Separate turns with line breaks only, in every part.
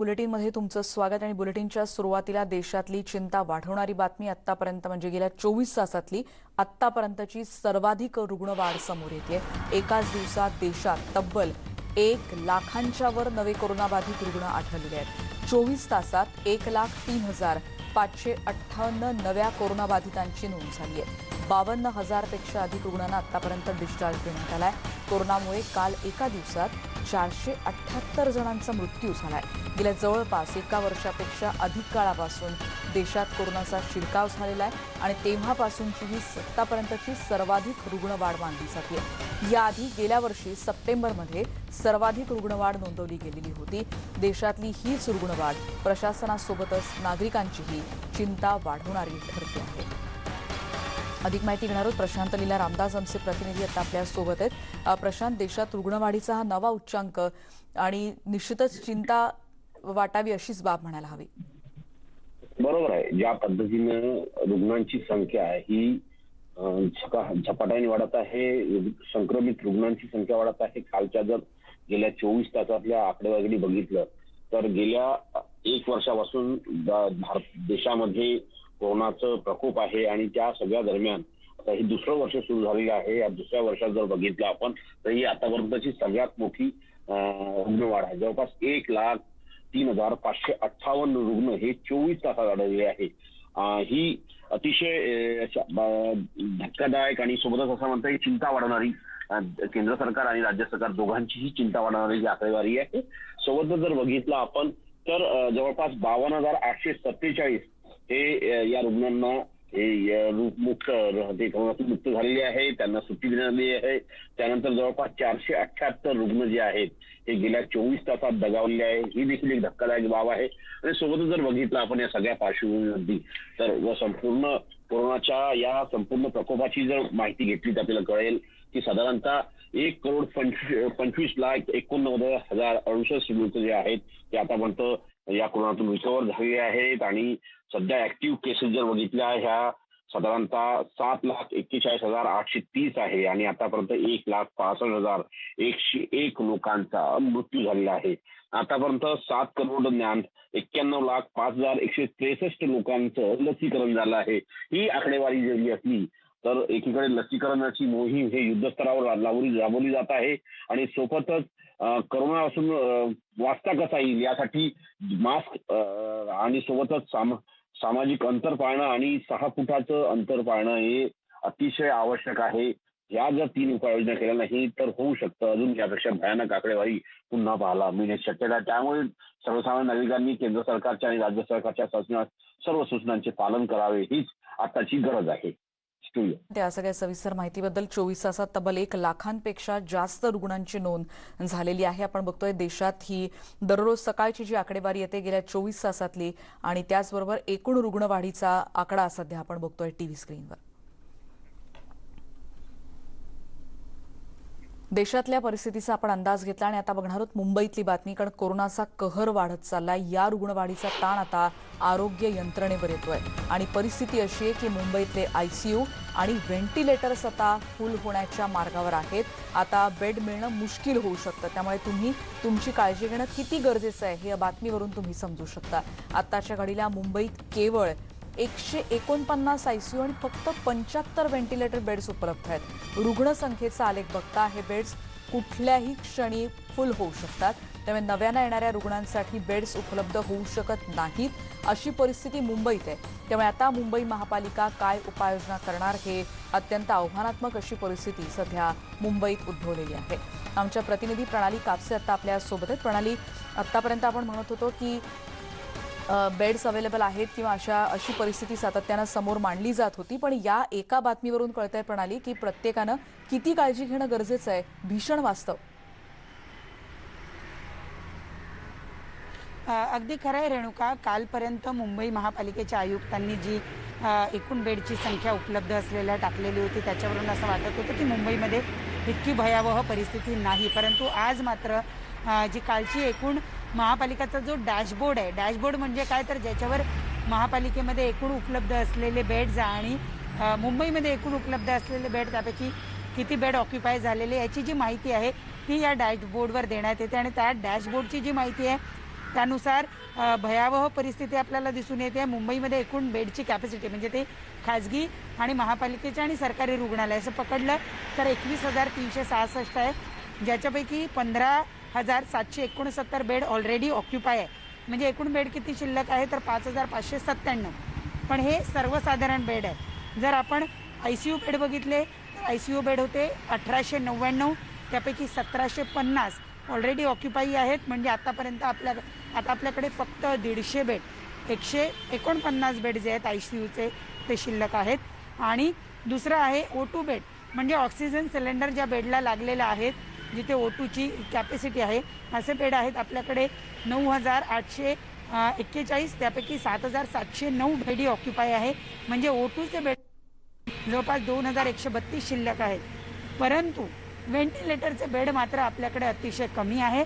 बुलेटिनमध्ये तुमचं स्वागत आणि बुलेटिनच्या सुरुवातीला देशातली चिंता वाढवणारी बातमी आतापर्यंत म्हणजे गेल्या 24 तासातली आतापर्यंतची सर्वाधिक रुग्णवाढ समोर येते। एकाच दिवसात देशात तब्बल 1 लाखांच्या वर नवे कोरोनाबाधित रुग्ण आढळले आहेत। 24 तासात 1,03,558 नव्या कोरोनाबाधितांची नोंद झाली आहे। 52,000 पेक्षा अधिक रुग्णांना आतापर्यंत डिस्चार्ज देण्यात आलाय। कोरोनामुळे काल एका दिवसात 478 जणांचा मृत्यू झालाय। गेल्या जवळपास एका वर्षापेक्षा अधिक काळापासून देशात कोरोनाचा शिरकाव झालेला आहे आणि तेव्हापासूनची ही आतापर्यंतची सर्वाधिक रुग्णवाढ मानली जाते। याआधी गेल्या वर्षी सप्टेंबरमध्ये सर्वाधिक रुग्णवाढ नोंदवली गेलेली होती। देशातली हीच रुग्णवाढ प्रशासनासोबतच नागरिकांचीही चिंता वाढवणारी ठरते आहे। अधिक माहिती घेणार आहोत प्रशांत लीला रामदास आमचे प्रतिनिधी आता आपल्या सोबत आहेत। प्रशांत, देशात रुग्णवाढीचा हा नवा उच्चांक आणि निश्चितच चिंता वाटावी अशीच बाब म्हणायला हवी।
बरोबर आहे। ज्या पद्धतीने रुग्णांची संख्या ही झपाट्याने वाढत आहे, संक्रमित रुग्णांची संख्या वाढत आहे। कालच्या जर गेल्या 24 तासातल्या आकडेवारी बघितलं तर गेल्या 1 वर्षापासून भारत देशामध्ये कोरोनाचं प्रकोप आहे आणि त्या सगळ्या दरम्यान आता हे दुसरं वर्ष सुरू झालेलं आहे। या दुसऱ्या वर्षात जर बघितलं आपण तर ही आतापर्यंतची सगळ्यात मोठी रुग्णवाढ आहे। जवळपास 1,03,558 रुग्ण हे 24 तासात आढळले आहे। ही अतिशय धक्कादायक आणि सोबतच असं म्हणता येईल चिंता वाढवणारी, केंद्र सरकार आणि राज्य सरकार दोघांचीही चिंता वाढवणारी ही आकडेवारी आहे। सोबतच जर बघितलं आपण तर जवळपास 52,847 हे या रुग्णांना मुक्त झालेले आहे, त्यांना सुट्टी देण्यात आली आहे। त्यानंतर जवळपास 478 रुग्ण जे आहेत हे गेल्या 24 तासात दगावले आहे। ही देखील एक धक्कादायक बाब आहे। आणि सोबतच जर बघितलं आपण या सगळ्या पार्श्वभूमीवरती तर संपूर्ण कोरोनाच्या या संपूर्ण प्रकोपाची जर माहिती घेतली तर आपल्याला कळेल की साधारणतः 1,25,25,89,068 लोक जे आहेत ते आतापर्यंत या कोरोनातून रिकव्हर झालेले आहेत आणि सध्या ऍक्टिव्ह केसेस जर बघितल्या ह्या साधारणतः 7,41,830 आहे आणि आतापर्यंत 1,65,101 लोकांचा मृत्यू झालेला आहे। आतापर्यंत 7,91,05,163 लोकांचं लसीकरण झालं आहे। ही आकडेवारी जरी असली तर एकीकडे लसीकरणाची मोहीम हे युद्धस्तरावर राबवली जात आहे आणि सोबतच कोरोनापासून वाचता कसा येईल यासाठी मास्क आणि सोबतच सामाजिक अंतर पाळणं आणि 6 फुटाचं अंतर पाळणं हे अतिशय आवश्यक आहे। या जर 3 उपाययोजना केल्या नाही तर होऊ शकतं अजून यापेक्षा भयानक आकडेवारी पुन्हा पाहायला मिळण्याची शक्यता आहे। त्यामुळे सर्वसामान्य नागरिकांनी केंद्र सरकारच्या आणि राज्य सरकारच्या सर्व सूचनांचे पालन करावे हीच आताची गरज आहे।
त्या सगळ्या सविस्तर माहितीबद्दल 24 तासात तब्बल 1 लाखांपेक्षा जास्त रुग्णांची नोंद झालेली आहे। आपण बघतोय देशात ही दररोज सकाळची जी आकडेवारी येते गेल्या 24 तासातली आणि त्याचबरोबर एकूण रुग्णवाढीचा आकडा सध्या आपण बघतोय टीव्ही स्क्रीनवर। देशातल्या परिस्थितीचा आपण अंदाज घेतला आणि आता बघणार आहोत मुंबईतली बातमी, कारण कोरोनाचा कहर वाढत चाललाय। या रुग्णवाढीचा ताण आता आरोग्य यंत्रणेवर येतोय आणि परिस्थिती अशी आहे की मुंबईतले आयसीयू आणि व्हेंटिलेटर्स आता फुल होण्याच्या मार्गावर आहेत। आता बेड मिळणं मुश्किल होऊ शकतं, त्यामुळे तुम्ही तुमची काळजी घेणं किती गरजेचं आहे हे या बातमीवरून तुम्ही समजू शकता। आताच्या घडीला मुंबईत केवळ 149 आयसीयू आणि फक्त 75 व्हेंटिलेटर बेड्स उपलब्ध आहेत। रुग्णसंख्येचा आलेख बघता हे बेड्स कुठल्याही क्षणी फुल होऊ शकतात, त्यामुळे नव्यानं येणाऱ्या रुग्णांसाठी बेड्स उपलब्ध होऊ शकत नाहीत अशी परिस्थिती मुंबईत आहे। त्यामुळे आता मुंबई महापालिका काय उपाययोजना करणार हे अत्यंत आव्हानात्मक अशी परिस्थिती सध्या मुंबईत उद्भवलेली आहे। आमच्या प्रतिनिधी प्रणाली कापसे आता आपल्या सोबत आहेत। प्रणाली, आतापर्यंत आपण म्हणत होतो की बेड्स अवेलेबल आहेत किंवा अशी परिस्थिती सातत्यानं समोर मांडली जात होती, पण या एका बातमीवरून कळतंय प्रणाली की प्रत्येकानं किती काळजी घेणं गरजेचं आहे। भीषण वास्तव।
अगदी खरं आहे रेणुका, कालपर्यंत मुंबई महापालिकेच्या आयुक्तांनी जी एकूण बेडची संख्या उपलब्ध असलेल्या टाकलेली होती त्याच्यावरून असं वाटत होतं की मुंबईमध्ये इतकी भयावह परिस्थिती नाही, परंतु आज मात्र जी कालची एकूण महापालिकेचा जो डॅशबोर्ड आहे, डॅशबोर्ड म्हणजे काय तर ज्याच्यावर महापालिकेमध्ये एकूण उपलब्ध असलेले बेड्स आणि मुंबईमध्ये एकूण उपलब्ध असलेले बेड त्यापैकी किती बेड ऑक्युपाय झालेले याची जी माहिती आहे ती या डॅशबोर्डवर देण्यात येते आणि त्या डॅशबोर्डची जी माहिती आहे त्यानुसार भयावह परिस्थिती आपल्याला दिसून येते. मुंबईमध्ये एकूण बेडची कॅपॅसिटी म्हणजे ते खाजगी आणि महापालिकेचे आणि सरकारी रुग्णालय असं पकडलं तर 21,366 आहे, ज्याच्यापैकी 15,769 बेड ऑलरेडी ऑक्युपाय आहे. म्हणजे एकूण बेड किती शिल्लक आहे तर 5,597. पण हे सर्वसाधारण बेड आहे. जर आपण ICU बेड बघितले तर ICU बेड होते 1,899, त्यापैकी 1,750 ऑलरेडी ऑक्युपाई आहेत. म्हणजे आता आपल्याकडे फक्त 150 बेड 149 बेड जे आहेत ICUचे ते शिल्लक आहेत. आणि दुसरं आहे O2 बेड म्हणजे ऑक्सिजन सिलेंडर ज्या बेडला लागलेला आहेत, जिथे O2ची कॅपॅसिटी आहे, असे बेड आहेत आपल्याकडे 9,841, त्यापैकी 7,709 बेडी ऑक्युपाय आहे. म्हणजे O2चे बेड जवळपास 2,132 शिल्लक आहेत. परंतु व्हेंटिलेटरचे बेड मात्र आपल्याकडे अतिशय कमी आहे.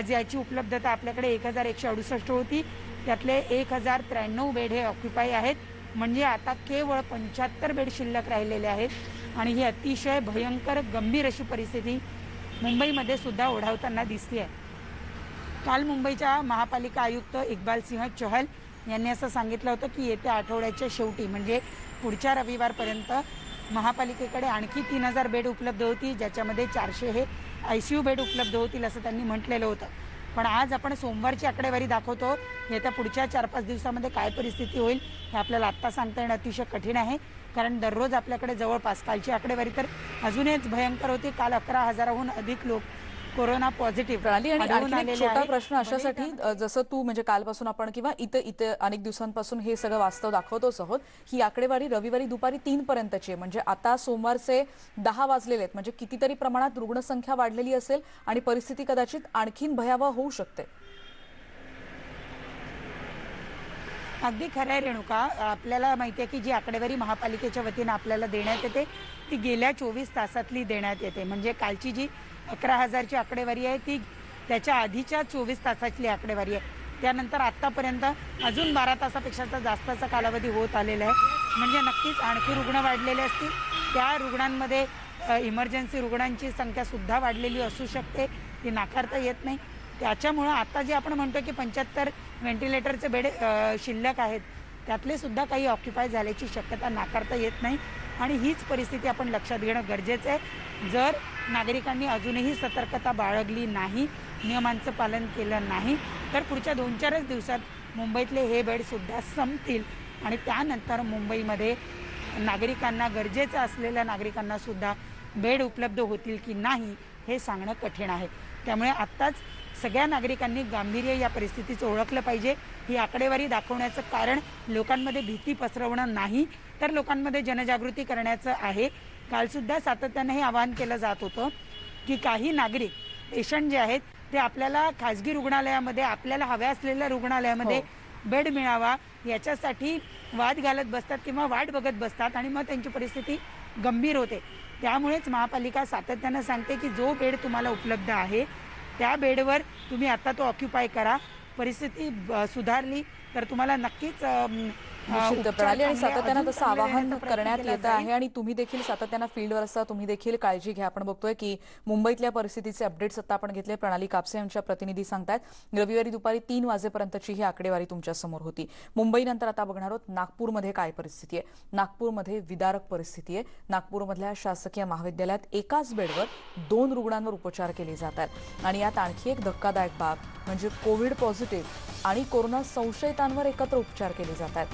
ज्याची उपलब्धता आपल्याकडे 1,168 होती, त्यातले 1,093 बेड हे ऑक्युपाय आहेत. म्हणजे आता केवळ 75 बेड शिल्लक राहिलेले आहेत. आणि ही अतिशय भयंकर गंभीर अशी परिस्थिती मुंबईमध्ये सुद्धा ओढावताना दिसते आहे. काल मुंबईच्या महापालिका आयुक्त इक्बाल सिंह चहल यांनी असं सांगितलं होतं की येत्या आठवड्याच्या शेवटी म्हणजे पुढच्या रविवारपर्यंत महापालिकेकडे आणखी 3,000 बेड उपलब्ध होती, ज्याच्यामध्ये 400 हे ICU बेड उपलब्ध होतील असं त्यांनी म्हटलेलं होतं. पण आज आपण सोमवारची आकडेवारी दाखवतो. येत्या पुढच्या 4-5 दिवसामध्ये काय परिस्थिती होईल हे आपल्याला आत्ता सांगता येणं अतिशय कठीण आहे. कारण दररोज आपल्याकडे जवळपास कालची आकडेवारी तर अजूनच भयंकर होती. काल 11,000हून अधिक लोक कोरोना पॉझिटिव्ह
प्रणाली. आणि आणखी एक छोटा प्रश्न
आहे.
अशासाठी, जसं तू म्हणजे कालपासून आपण किंवा इथे अनेक दिवसांपासून हे सगळं वास्तव दाखवतोच आहोत. ही आकडेवारी रविवारी दुपारी 3 पर्यंतची आहे. म्हणजे आता सोमवारचे 10 वाजलेले आहेत. म्हणजे कितीतरी प्रमाणात रुग्णसंख्या वाढलेली असेल आणि परिस्थिती कदाचित आणखीन भयावह होऊ शकते.
अगदी खरं आहे रेणुका. आपल्याला माहिती आहे की जी आकडेवारी महापालिकेच्या वतीनं आपल्याला देण्यात येते ती गेल्या 24 तासातली देण्यात येते. म्हणजे कालची जी 11,000ची आकडेवारी आहे ती त्याच्या आधीच्या 24 तासातली आकडेवारी आहे. त्यानंतर आत्तापर्यंत अजून 12 तासापेक्षा जास्तचा कालावधी होत आलेला आहे. म्हणजे नक्कीच आणखी रुग्ण वाढलेले असतील. त्या रुग्णांमध्ये इमर्जन्सी रुग्णांची संख्यासुद्धा वाढलेली असू शकते, ती नाकारता येत नाही. त्याच्यामुळं आता जे आपण म्हणतो की 75 व्हेंटिलेटरचे बेड शिल्लक आहेत, त्यातले सुद्धा काही ऑक्युपाय झाल्याची शक्यता नाकारता येत नाही. आणि हीच परिस्थिती आपण लक्षात घेणं गरजेचं आहे. जर नागरिकांनी अजूनही सतर्कता बाळगली नाही, नियमांचं पालन केलं नाही, तर पुढच्या 2-4 दिवसात मुंबईतले हे बेडसुद्धा संपतील. आणि त्यानंतर मुंबईमध्ये नागरिकांना, गरजेचं असलेल्या नागरिकांना सुद्धा बेड उपलब्ध होतील की नाही हे सांगणं कठीण आहे. त्यामुळे आत्ताच सगळ्या नागरिकांनी गांभीर्य या परिस्थितीचं ओळखलं पाहिजे. ही आकडेवारी दाखवण्याचं कारण लोकांमध्ये भीती पसरवणं नाही, तर लोकांमध्ये जनजागृती करण्याचं आहे. कालसुद्धा सातत्यानं हे आवाहन केलं जात होतं की काही नागरिक पेशंट जे आहेत ते आपल्याला खाजगी रुग्णालयामध्ये, आपल्याला हव्या असलेल्या रुग्णालयामध्ये बेड मिळावा याच्यासाठी वाद घालत बसतात किंवा वाट बघत बसतात आणि मग त्यांची परिस्थिती गंभीर होते. त्यामुळेच महापालिका सातत्यानं सांगते की जो बेड तुम्हाला उपलब्ध आहे त्या बेडवर तुम्ही आता तो ऑक्युपाय करा. परिस्थिती सुधारली तर तुम्हाला नक्कीच
निश्चित प्रणाली. आणि सातत्यानं तसं आवाहन करण्यात येतं आहे. आणि तुम्ही देखील सातत्यानं फील्डवर असता, तुम्ही देखील काळजी घ्या. आपण बघतोय की मुंबईतल्या परिस्थितीचे अपडेट्स आता आपण घेतले. प्रणाली कापसे यांच्या प्रतिनिधी सांगतायत रविवारी दुपारी 3 वाजेपर्यंतची ही आकडेवारी तुमच्या समोर होती. मुंबईनंतर आता बघणार आहोत नागपूरमध्ये काय परिस्थिती आहे. नागपूरमध्ये विदारक परिस्थिती आहे. नागपूरमधल्या शासकीय महाविद्यालयात एकाच बेडवर 2 रुग्णांवर उपचार केले जात आहेत. आणि यात आणखी एक धक्कादायक बाब म्हणजे कोविड पॉझिटिव्ह आणि कोरोना संशयितांवर एकत्र उपचार केले जात आहेत.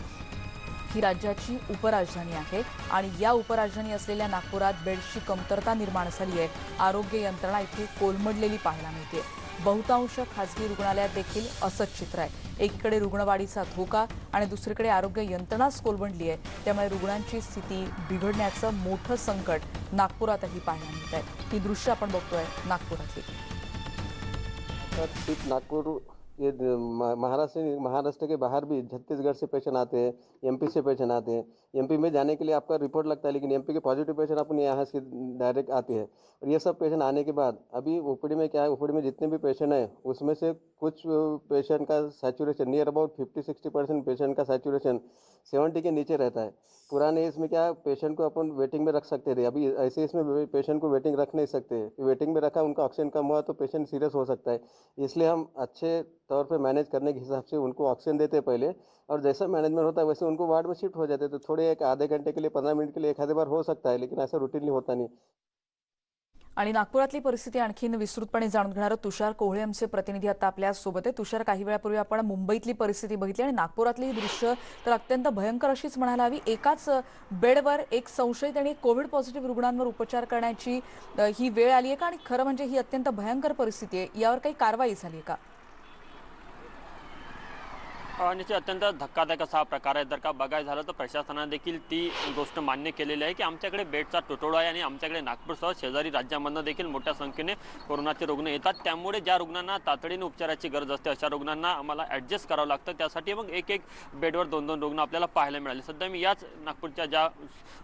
ही राज्याची उपराजधानी आहे आणि या उपराजधानी असलेल्या नागपुरात बेडची कमतरता निर्माण झाली आहे. आरोग्य यंत्रणा इथे कोलमडलेली पाहायला मिळते. बहुतांश खासगी रुग्णालयात देखील असंच चित्र आहे. एकीकडे रुग्णवाढीचा धोका आणि दुसरीकडे आरोग्य यंत्रणाच कोलमडली आहे. त्यामुळे रुग्णांची स्थिती बिघडण्याचं मोठं संकट नागपुरातही पाहायला मिळत आहे. ही दृश्य आपण बघतोय नागपुरातली.
नागपुर ये महाराष्ट्र के बाहर भी छत्तीसगढ़ से पेशेंट आते हैं, MP से पेशेंट आते हैं. MP में जाने के लिए आपका रिपोर्ट लगता है, लेकिन MP के पॉजिटिव पेशेंट अपने यहाँ से डायरेक्ट आते हैं. और ये सब पेशेंट आने के बाद अभी OPD में क्या है, OPD में जितने भी पेशेंट हैं उसमें से कुछ पेशेंट का सैचुरेशन नियर अबाउट 50-60% पेशेंट का सैचुरेशन 70 के नीचे रहता है. पुराने इसमें क्या पेशेंट को अपन वेटिंग में रख सकते थे, अभी ऐसे इसमें पेशेंट को वेटिंग रख नहीं सकते। वेटिंग में रखा, उनका ऑक्सीजन कम हुआ तो पेशेंट सीरियस हो सकता है। इसलिए हम अच्छे तौर पे मैनेज करने के हिसाब से उनको ऑक्सीजन देते पहले, और जैसा मैनेजमेंट होता है वैसे उनको वार्ड में शिफ्ट हो जाते। तो थोड़े एक आधे घंटे के लिए, 15 मिनट के लिए एक आधे बार हो सकता है, लेकिन ऐसा रुटीनली होता नहीं।
आणि नागपुरातली परिस्थिती आणखीन विस्तृतपणे जाणून घेणार तुषार कोहळे आमचे प्रतिनिधी आता आपल्या सोबत आहे। तुषार, काही वेळापूर्वी आपण मुंबईतली परिस्थिती बघितली आणि नागपुरातली ही दृश्य तर अत्यंत भयंकर अशीच म्हणायला हवी। एकाच बेडवर एक संशयित आणि कोविड पॉझिटिव्ह रुग्णांवर उपचार करण्याची ही वेळ आली आहे का? आणि खरं म्हणजे ही अत्यंत भयंकर परिस्थिती आहे, यावर काही कारवाई झाली आहे का?
निश्चित अत्यंत धक्कादायक असा हा प्रकार आहे। जर का बघायला झालं तर प्रशासनाने देखील ती गोष्ट मान्य केलेली आहे की आमच्याकडे बेडचा तुटवडा आहे आणि आमच्याकडे नागपूरसह शेजारी राज्यांमधून देखील मोठ्या संख्येने कोरोनाचे रुग्ण येतात। त्यामुळे ज्या रुग्णांना तातडीने उपचाराची गरज असते अशा रुग्णांना आम्हाला ॲडजस्ट करावं लागतं। त्यासाठी मग एक बेडवर 2-2 रुग्ण आपल्याला पाहायला मिळाले। सध्या मी याच नागपूरच्या ज्या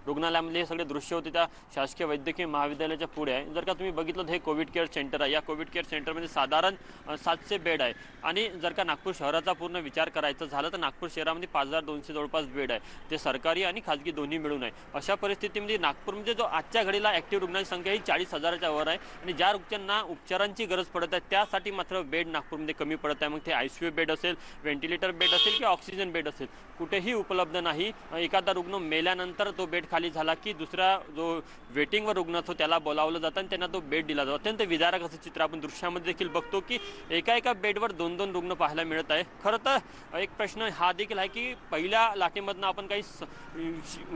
रुग्णालयामधले हे सगळे दृश्य होते त्या शासकीय वैद्यकीय महाविद्यालयाच्या पुढे आहे। जर का तुम्ही बघितलं तर हे कोविड केअर सेंटर आहे। या कोविड केअर सेंटरमध्ये साधारण 700 बेड आहे आणि जर का नागपूर शहराचा पूर्ण विचार करायचं झालं तर नागपूर शहरामध्ये 5200 जवळपास बेड आहे, ते सरकारी आणि खाजगी दोन्ही मिळून आहे। अशा परिस्थितीमध्ये नागपूरमध्ये जो आजच्या घडीला ॲक्टिव्ह रुग्णांची संख्या ही 40,000च्या वर आहे आणि ज्या रुग्णांना उपचारांची गरज पडत आहे त्यासाठी मात्र बेड नागपूरमध्ये कमी पडत आहे। मग ते ICU बेड असेल, व्हेंटिलेटर बेड असेल किंवा ऑक्सिजन बेड असेल, कुठेही उपलब्ध नाही। एखादा रुग्ण मेल्यानंतर तो बेड खाली झाला की दुसरा जो वेटिंगवर रुग्ण असतो त्याला बोलावलं जातं आणि त्यांना तो बेड दिला जातो। अत्यंत विदारक असं चित्र आपण दृश्यामध्ये देखील बघतो की एका बेडवर 2-2 रुग्ण पाहायला मिळत आहे। खरं तर एक प्रश्न हा देखील आहे की पहिल्या लाटेमधनं आपण काही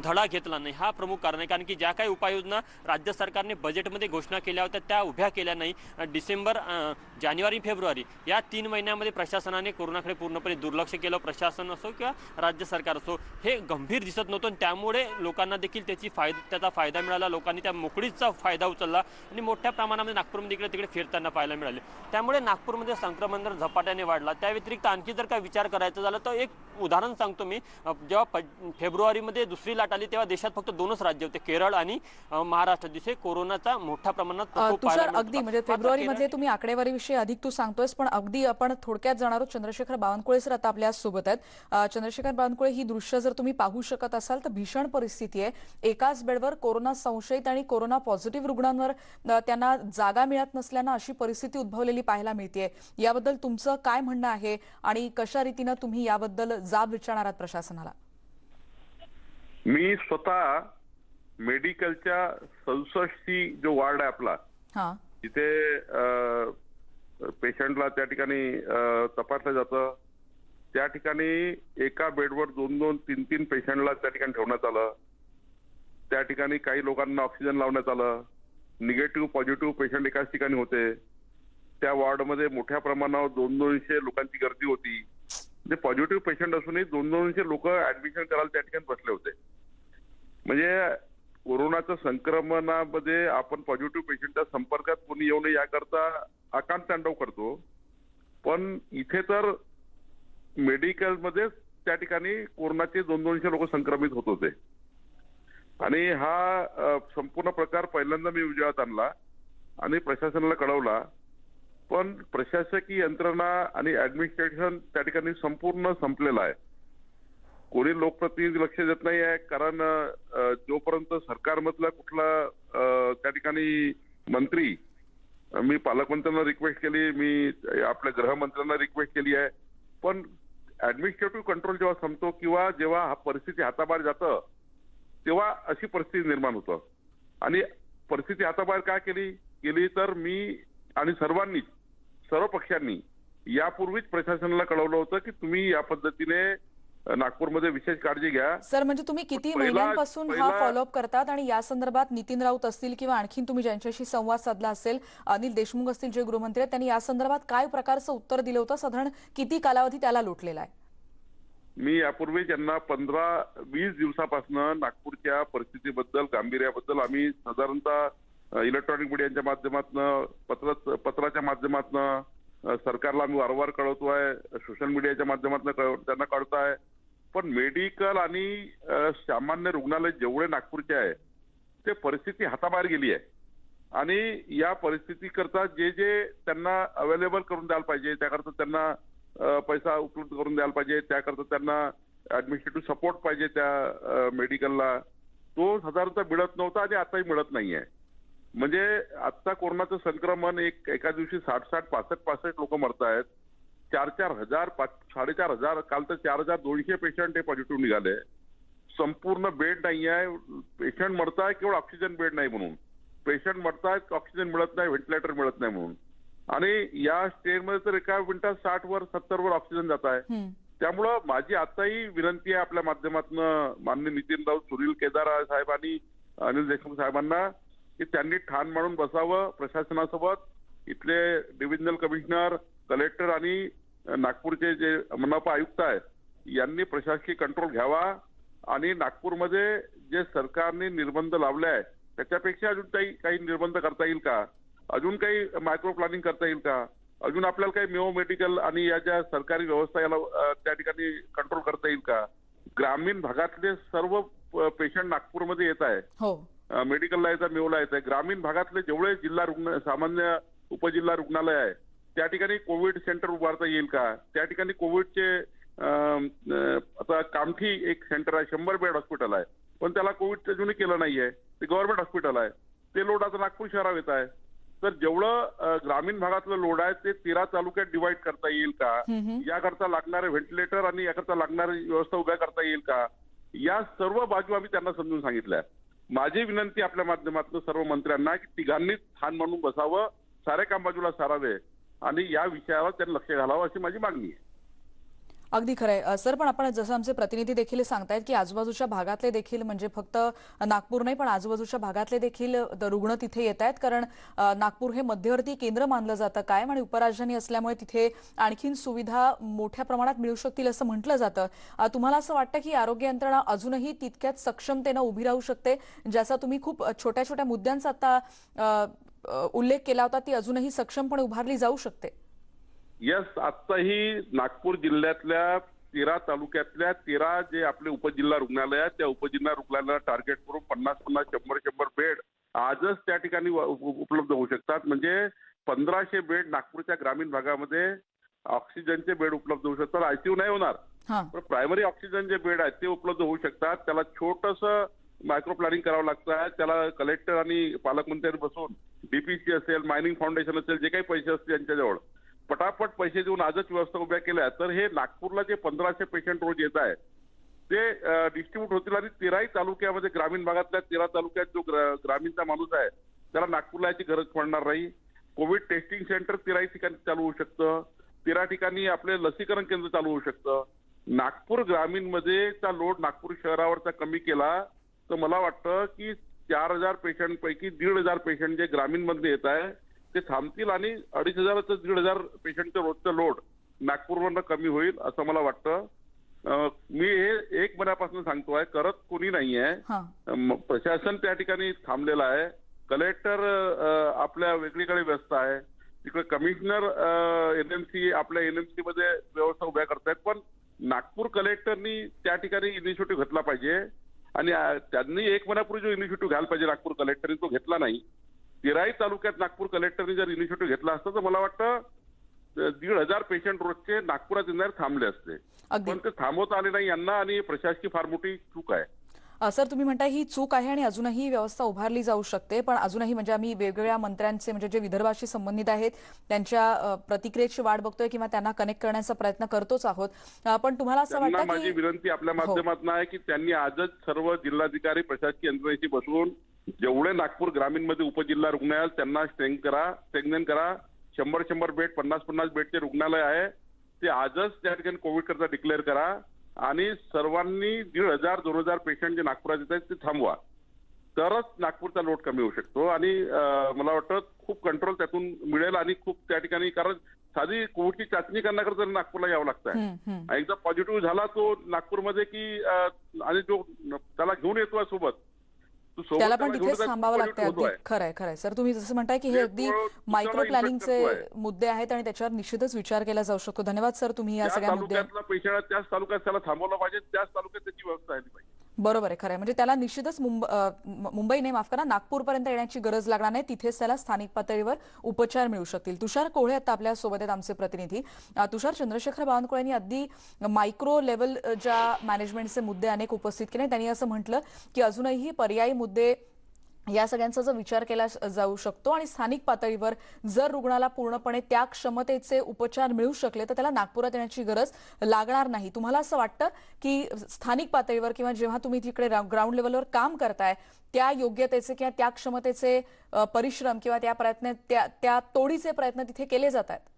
धडा घेतला नाही, हा प्रमुख कारण आहे। कारण की ज्या काही उपाययोजना राज्य सरकारने बजेटमध्ये घोषणा केल्या होत्या त्या उभ्या केल्या नाही। डिसेंबर, जानेवारी, फेब्रुवारी या 3 महिन्यामध्ये प्रशासनाने कोरोनाकडे पूर्णपणे दुर्लक्ष केलं। प्रशासन असो किंवा राज्य सरकार असो हे गंभीर दिसत नव्हतं, त्यामुळे लोकांना देखील त्याचा फायदा मिळाला। लोकांनी त्या मोकळीचा फायदा उचलला आणि मोठ्या प्रमाणामध्ये नागपूरमध्ये इकडे तिकडे फिरताना पाहायला मिळाले। त्यामुळे नागपूरमध्ये संक्रमण दर झपाट्याने वाढला। त्या व्यतिरिक्त आणखी जर का विचार करायचा झाला तर एक उदाहरण सांगतो मी। जेव्हा फेब्रुवारीमध्ये दुसरी लाट आली तेव्हा देशात फक्त 2च राज्य होते, केरळ आणि महाराष्ट्र, जिथे कोरोनाचा मोठ्या प्रमाणात प्रकोप पाहायला
तुषार, अगदी म्हणजे फेब्रुवारीमध्ये तुम्ही आकडेवारीविषयी अधिक तू सांगतोयस, पण अगदी आपण थोडक्यात जाणार आहोत। चंद्रशेखर बावनकुळे सर आता आपल्या सोबत आहेत। चंद्रशेखर बावनकुळे, ही दृश्य जर तुम्ही पाहू शकत असाल तर भीषण परिस्थिती आहे। एकाच बेडवर कोरोना संशयित आणि कोरोना पॉझिटिव्ह रुग्णांवर त्यांना जागा मिळत नसल्यानं अशी परिस्थिती उद्भवलेली पाहायला मिळते। याबद्दल तुमचं काय म्हणणं आहे आणि कशा रीतीने तुम्ही याबद्दल जाब विचारणार आहात प्रशासनाला?
मी स्वतः मेडिकलच्या 67 जो वार्ड आहे आपला, तिथे पेशंटला त्या ठिकाणी तपासलं जातं। त्या ठिकाणी एका बेडवर 2-2, 3-3 पेशंटला त्या ठिकाणी ठेवण्यात आलं। त्या ठिकाणी काही लोकांना ऑक्सिजन लावण्यात आलं। निगेटिव्ह पॉझिटिव्ह पेशंट एकाच ठिकाणी होते। त्या वॉर्डमध्ये मोठ्या प्रमाणावर 200-200 लोकांची गर्दी होती। म्हणजे पॉझिटिव्ह पेशंट असूनही 200-200 लोक ऍडमिशन करायला त्या ठिकाणी बसले होते। म्हणजे कोरोनाच्या संक्रमणामध्ये आपण पॉझिटिव्ह पेशंटच्या संपर्कात कोणी येऊ नये याकरता आकांत तांडव करतो, पण इथे तर मेडिकलमध्ये त्या ठिकाणी कोरोनाचे 200-200 लोक संक्रमित होत होते आणि हा संपूर्ण प्रकार पहिल्यांदा मी उजेडात आणला आणि प्रशासनाला कळवला। पण प्रशासकीय यंत्रणा आणि ऍडमिनिस्ट्रेशन त्या ठिकाणी संपूर्ण संपलेलं आहे। कोणी लोकप्रतिनिधी लक्ष देत नाही आहे, कारण जोपर्यंत सरकारमधला कुठला त्या ठिकाणी मंत्री, मी पालकमंत्र्यांना रिक्वेस्ट केली, मी आपल्या गृहमंत्र्यांना रिक्वेस्ट केली आहे, पण ऍडमिनिस्ट्रेटिव्ह कंट्रोल जेव्हा संपतो किंवा जेव्हा हा परिस्थिती हाताबाहेर जातं तेव्हा अशी परिस्थिती निर्माण होतं। आणि परिस्थिती हाताबाहेर का केली तर मी आणि सर्व पक्षांनी यापूर्वीच प्रशासनाला कळवलं होतं की तुम्ही या पद्धतीने नागपूरमध्ये विशेष काळजी घ्या।
सर, म्हणजे तुम्ही किती महिन्यांपासून हा फॉलोअप करतात आणि या संदर्भात नितीन राऊत असतील किंवा आणखीन तुम्ही ज्यांच्याशी संवाद साधला असेल, अनिल देशमुख असतील जे गृहमंत्री आहेत, त्यांनी या संदर्भात काय प्रकारचं उत्तर दिलं होतं? साधारण किती कालावधी त्याला लोटलेला आहे?
मी यापूर्वी त्यांना 15-20 दिवसापासून नागपूरच्या परिस्थितीबद्दल, गांभीर्याबद्दल आम्ही साधारणतः इलेक्ट्रॉनिक मीडियाच्या माध्यमातून, पत्राच्या माध्यमातून सरकारला आम्ही वारंवार कळवतोय, सोशल मीडियाच्या माध्यमातून त्यांना कळतोय। पण मेडिकल आणि सामान्य रुग्णालय जेवढे नागपूरचे आहे ते परिस्थिती हाताबाहेर गेली आहे आणि या परिस्थितीकरता जे त्यांना अवेलेबल करून द्यायला पाहिजे, त्याकरता त्यांना पैसा उपलब्ध करून द्यायला पाहिजे, त्याकरता त्यांना ऍडमिनिस्ट्रेटिव्ह सपोर्ट पाहिजे त्या मेडिकलला, तो साधारणतः मिळत नव्हता आणि आताही मिळत नाहीये. म्हणजे आता कोरोनाचं संक्रमण एका दिवशी 60-60, 65-65 लोक मरतायत. 4,000, 4,500, काल तर 4,200 पेशंट हे पॉझिटिव्ह निघाले. संपूर्ण बेड नाही आहे. पेशंट मरताय केवळ ऑक्सिजन बेड नाही म्हणून. पेशंट मरतायत, ऑक्सिजन मिळत नाही, व्हेंटिलेटर मिळत नाही म्हणून. आणि या स्टेजमध्ये तर एका मिनिटात 60 वर 70 वर ऑक्सिजन जात आहे. त्यामुळं माझी आताही विनंती आहे आपल्या माध्यमातून माननीय नितीन राऊत, सुनील केदार साहेब आणि अनिल देशमुख साहेबांना की त्यांनी ठाण मांडून बसावं प्रशासनासोबत. इथले डिव्हिजनल कमिशनर, कलेक्टर आणि नागपूरचे जे मनपा आयुक्त आहेत यांनी प्रशासकीय कंट्रोल घ्यावा आणि नागपूरमध्ये जे सरकारने निर्बंध लावले आहे त्याच्यापेक्षा अजून काही निर्बंध करता येईल का, अजून काही मायक्रो प्लॅनिंग करता येईल का, अजून आपल्याला काही मेओ मेडिकल आणि या ज्या सरकारी व्यवस्था याला त्या ठिकाणी कंट्रोल करता येईल का. ग्रामीण भागातले सर्व पेशंट नागपूरमध्ये येत आहे.
हो,
मेडिकलला येत आहे, मेओला येत आहे. ग्रामीण भागातले जेवढे जिल्हा रुग्ण, सामान्य उपजिल्हा रुग्णालय आहे त्या ठिकाणी कोविड सेंटर उभारता येईल का. त्या ठिकाणी कोविडचे आता कामठी एक सेंटर आहे, 100 बेड हॉस्पिटल आहे, पण त्याला कोविड अजूनही केलं नाहीये. ते गव्हर्नमेंट हॉस्पिटल आहे. ते लोड आता नागपूर शहरात येत आहे. तर जेवढं ग्रामीण भागातलं लोड आहे ते 13 तालुक्यात डिवाइड करता येईल का, याकरता लागणारे व्हेंटिलेटर आणि याकरता लागणारी व्यवस्था उभ्या करता येईल का, या सर्व बाजू आम्ही त्यांना समजून सांगितल्या. माझी विनंती आपल्या माध्यमातून सर्व मंत्र्यांना की तिघांनीच ठाण मांडून बसावं, सारे काम बाजूला सारावे आणि या विषयावर त्यांनी लक्ष घालावं अशी माझी मागणी आहे.
अगदी खरंय सर. पण आपण जसं आमचे प्रतिनिधी देखील सांगतायत की आजूबाजूच्या भागातले देखील, म्हणजे फक्त नागपूर नाही पण आजूबाजूच्या भागातले देखील रुग्ण तिथे येत आहेत, कारण नागपूर हे मध्यवर्ती केंद्र मानलं जातं कायम आणि उपराजधानी असल्यामुळे तिथे आणखीन सुविधा मोठ्या प्रमाणात मिळू शकतील असं म्हटलं जातं. तुम्हाला असं वाटतं की आरोग्य यंत्रणा अजूनही तितक्याच सक्षमतेनं उभी राहू शकते, ज्याचा तुम्ही खूप छोट्या छोट्या मुद्द्यांचा आता उल्लेख केला होता, ती अजूनही सक्षमपणे उभारली जाऊ शकते?
यस, आत्ताही नागपूर जिल्ह्यातल्या 13 तालुक्यातल्या 13 जे आपले उपजिल्हा रुग्णालय आहेत त्या उपजिल्हा रुग्णालयाला टार्गेट करून 50-50, 100-100 बेड आजच त्या ठिकाणी उपलब्ध होऊ शकतात. म्हणजे 1500 बेड नागपूरच्या ग्रामीण भागामध्ये ऑक्सिजनचे बेड उपलब्ध होऊ शकतात. आयसीयू नाही होणार, पण प्रायमरी ऑक्सिजन जे बेड आहेत ते उपलब्ध होऊ शकतात. त्याला छोटंसं मायक्रो प्लॅनिंग करावं लागतं. त्याला कलेक्टर आणि पालकमंत्र्यांनी बसून डीपीसी असेल, मायनिंग फाउंडेशन असेल, जे काही पैसे असतील त्यांच्याजवळ पटापट पैसे देऊन आजच व्यवस्था उभ्या केल्या तर हे नागपूरला जे 1500 पेशंट रोज येत आहेत ते डिस्ट्रीब्यूट होतील आणि 13 तालुक्यामध्ये, ग्रामीण भागातल्या 13 तालुक्यात जो ग्रामीणचा माणूस आहे त्याला नागपूरला याची गरज पडणार नाही. कोविड टेस्टिंग सेंटर 13 ठिकाणी चालू होऊ शकतं. 13 ठिकाणी आपले लसीकरण केंद्र चालू होऊ शकतं. नागपूर ग्रामीणमध्ये चा लोड नागपूर शहरावरचा कमी केला तर मला वाटतं की 4000 पेशंट पैकी 1500 पेशंट जे ग्रामीणमध्ये येत आहे ते थांबतील आणि 2500 ते 1500 पेशंटचं रोजचं लोड नागपूरवरनं कमी होईल असं मला वाटतं. मी हे 1 महिन्यापासून सांगतोय, करत कोणी नाहीये. प्रशासन त्या ठिकाणी थांबलेलं आहे. कलेक्टर आपल्या वेगळीकडे व्यस्त आहे. तिकडे कमिशनर एनएमसी आपल्या एनएमसी मध्ये व्यवस्था उभ्या करतायत. पण नागपूर कलेक्टरनी त्या ठिकाणी इनिशिएटिव्ह घेतला पाहिजे आणि त्यांनी 1 महिन्यापूर्वी जो इनिशिएटिव्ह घ्यायला पाहिजे नागपूर कलेक्टरनी तो घेतला नाही. 13 तालुक्यात नागपूर कलेक्टरनी जर इनिशिएटिव्ह घेतला असता तर मला वाटतं 1500 पेशंट रोजचे नागपुरात येणार थांबले असते. पण ते थांबवता आले नाही यांना आणि प्रशासकीय फार मोठी चूक आहे.
सर, तुम्ही म्हणताय ही चूक आहे आणि अजूनही व्यवस्था उभारली जाऊ शकते, पण अजूनही म्हणजे आम्ही वेगवेगळ्या मंत्र्यांचे म्हणजे जे विदर्भाशी संबंधित आहेत त्यांच्या प्रतिक्रियेची वाट बघतोय किंवा त्यांना कनेक्ट करण्याचा प्रयत्न करतोच आहोत. पण तुम्हाला असं वाटतं की
माझी विनंती आपल्या माध्यमातून आहे की त्यांनी आजच सर्व जिल्हाधिकारी प्रशासकीय यंत्रणेशी बसून जेवढे नागपूर ग्रामीणमध्ये उपजिल्हा रुग्णालय त्यांना स्ट्रेंथन करा. 100 बेड, 50 बेडचे रुग्णालय आहे ते आजच त्या ठिकाणी कोविड करता डिक्लेअर करा आणि सर्वांनी 1500-2000 पेशंट जे नागपुरात येत आहेत ते थांबवा. तरच नागपूरचा लोड कमी होऊ शकतो आणि मला वाटतं खूप कंट्रोल त्यातून मिळेल आणि खूप त्या ठिकाणी, कारण साधी कोविडची चाचणी करण्याकरता नागपूरला यावं लागतं. एकदा पॉझिटिव्ह झाला तो नागपूरमध्ये की आणि जो त्याला घेऊन येतो सोबत
त्याला पण तिथेच थांबावं लागतं. अगदी खरंय सर, तुम्ही जसं म्हणताय की हे अगदी मायक्रो प्लॅनिंगचे मुद्दे आहेत आणि त्याच्यावर निश्चितच विचार केला जाऊ शकतो. धन्यवाद सर, तुम्ही या सगळ्या मुद्द्यावर
पेशंट त्याच तालुक्यात त्याला थांबवलं पाहिजे, त्याच तालुक्यात त्याची व्यवस्था आहे.
बरोबर आहे, खरं आहे. म्हणजे त्याला निश्चितच मुंबई नाही, माफ करा, नागपूरपर्यंत येण्याची गरज लागणार नाही. तिथेच त्याला स्थानिक पातळीवर उपचार मिळू शकतील. तुषार कोहळे आता आपल्या सोबत आहेत, आमचे प्रतिनिधी. तुषार, चंद्रशेखर बावनकुळे यांनी अगदी मायक्रो लेव्हल ज्या मॅनेजमेंटचे मुद्दे अनेक उपस्थित केले, त्यांनी असं म्हटलं की अजूनही पर्यायी मुद्दे या सगळ्यांचा जो विचार केला जाऊ शकतो आणि स्थानिक पातळीवर जर रुग्णाला पूर्णपणे त्या क्षमतेचे उपचार मिळू शकले तर त्याला नागपुरात येण्याची गरज लागणार नाही. तुम्हाला असं वाटतं की स्थानिक पातळीवर किंवा जेव्हा तुम्ही तिकडे ग्राउंड लेवलवर काम करताय त्या योग्यतेचे किंवा त्या क्षमतेचे परिश्रम किंवा त्या तोडीचे प्रयत्न तिथे केले जात आहेत?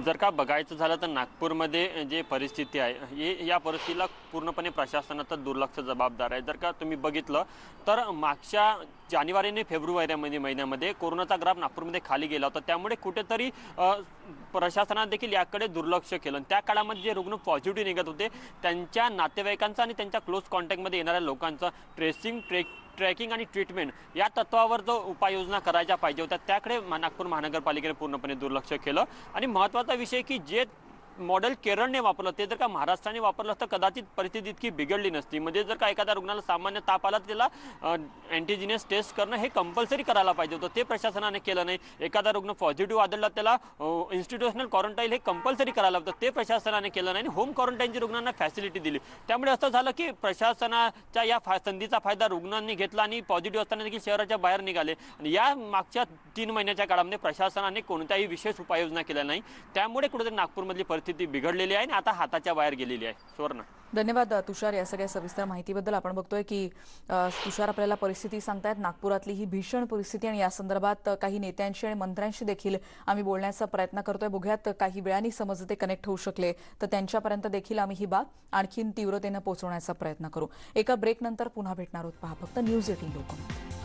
जर का बघायचं झालं तर नागपूरमध्ये जे परिस्थिती आहे या परिस्थितीला पूर्णपणे प्रशासनाचं दुर्लक्ष जबाबदार आहे. जर का तुम्ही बघितलं तर मागच्या जानेवारी आणि फेब्रुवारी महिन्यामध्ये कोरोनाचा ग्राफ नागपूरमध्ये खाली गेला होता. त्यामुळे कुठेतरी प्रशासनाने देखील याकडे दुर्लक्ष केलं. त्या काळामध्ये जे रुग्ण पॉझिटिव्ह निघत होते त्यांच्या नातेवाईकांचा आणि त्यांच्या क्लोज कॉन्टॅक्टमध्ये येणाऱ्या लोकांचा ट्रॅकिंग आणि ट्रीटमेंट या तत्वावर जो उपाययोजना करायच्या पाहिजे होत्या त्याकडे नागपूर महानगरपालिकेने पूर्णपणे दुर्लक्ष केलं. आणि महत्त्वाचा विषय की जे मॉडेल केरळने वापरलं ते जर का महाराष्ट्राने वापरलं असतं कदाचित परिस्थिती इतकी बिघडली नसती. म्हणजे जर का एखाद्या रुग्णाला सामान्य ताप आला त्याला अँटीजेनियस टेस्ट करणं हे कंपल्सरी करायला पाहिजे होतं, ते प्रशासनाने केलं नाही. एखादा रुग्ण पॉझिटिव्ह आढळला त्याला इन्स्टिट्यूशनल क्वारंटाईन हे कंपल्सरी करायला होतं, ते प्रशासनाने केलं नाही. होम क्वारंटाईनची रुग्णांना फॅसिलिटी दिली. त्यामुळे असं झालं की प्रशासनाच्या या संधीचा फायदा रुग्णांनी घेतला आणि पॉझिटिव्ह असताना देखील शहराच्या बाहेर निघाले. आणि या मागच्या 3 महिन्याच्या काळामध्ये प्रशासनाने कोणत्याही विशेष उपाययोजना केल्या नाही. त्यामुळे कुठेतरी नागपूरमधली स्थिती बिघडलेली आहे आणि आता हाताच्या बाहेर गेलेली आहे. सुवर्ण,
धन्यवाद तुषार या सगळ्या सविस्तर माहितीबद्दल. आपण बघतोय की तुषार आपल्याला परिस्थिती सांगतायत, नागपुरातली ही भीषण परिस्थिती, आणि या संदर्भात काही नेत्यांशी आणि मंत्र्यांशी देखील आम्ही बोलण्याचा प्रयत्न करतोय. बघूयात काही वेळाने समज ते कनेक्ट होऊ शकले तर त्यांच्यापर्यंत देखील आम्ही ही बाब आणखीन तीव्रतेनं पोहोचवण्याचा प्रयत्न करू. एका ब्रेक नंतर पुन्हा भेटणार आहोत. पहा फक्त न्यूज 18 लोकमत.